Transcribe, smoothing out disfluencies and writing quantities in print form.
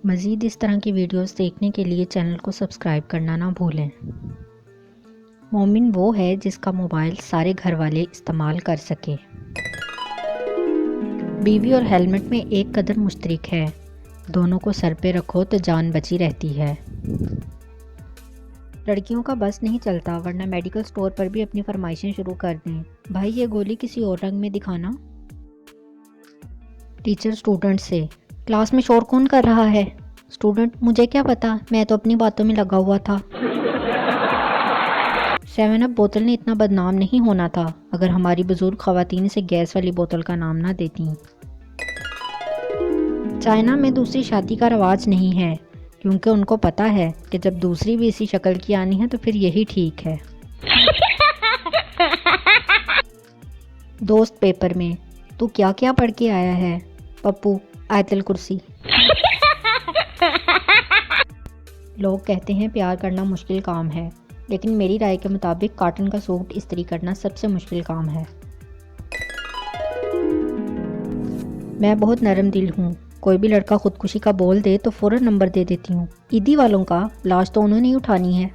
मज़ीद इस तरह की वीडियोस देखने के लिए चैनल को सब्सक्राइब करना ना भूलें। मोमिन वो है जिसका मोबाइल सारे घर वाले इस्तेमाल कर सके। बीवी और हेलमेट में एक कदर मुश्तरक है, दोनों को सर पे रखो तो जान बची रहती है। लड़कियों का बस नहीं चलता वरना मेडिकल स्टोर पर भी अपनी फरमाइशें शुरू कर दें। भाई ये गोली किसी और रंग में दिखाना। टीचर स्टूडेंट से, क्लास में शोर कौन कर रहा है? स्टूडेंट, मुझे क्या पता, मैं तो अपनी बातों में लगा हुआ था। 7 अप बोतल ने इतना बदनाम नहीं होना था अगर हमारी बुजुर्ग खवातीन से गैस वाली बोतल का नाम ना देती। चाइना में दूसरी शादी का रवाज नहीं है क्योंकि उनको पता है कि जब दूसरी भी इसी शक्ल की आनी है तो फिर यही ठीक है। दोस्त पेपर में, तू क्या क्या पढ़ के आया है? पप्पू, आयतल कुर्सी। लोग कहते हैं प्यार करना मुश्किल काम है, लेकिन मेरी राय के मुताबिक कॉटन का सूट इस्त्री करना सबसे मुश्किल काम है। मैं बहुत नरम दिल हूँ, कोई भी लड़का खुदकुशी का बोल दे तो फ़ौरन नंबर दे देती हूँ। ईदी वालों का लाश तो उन्होंने ही उठानी है।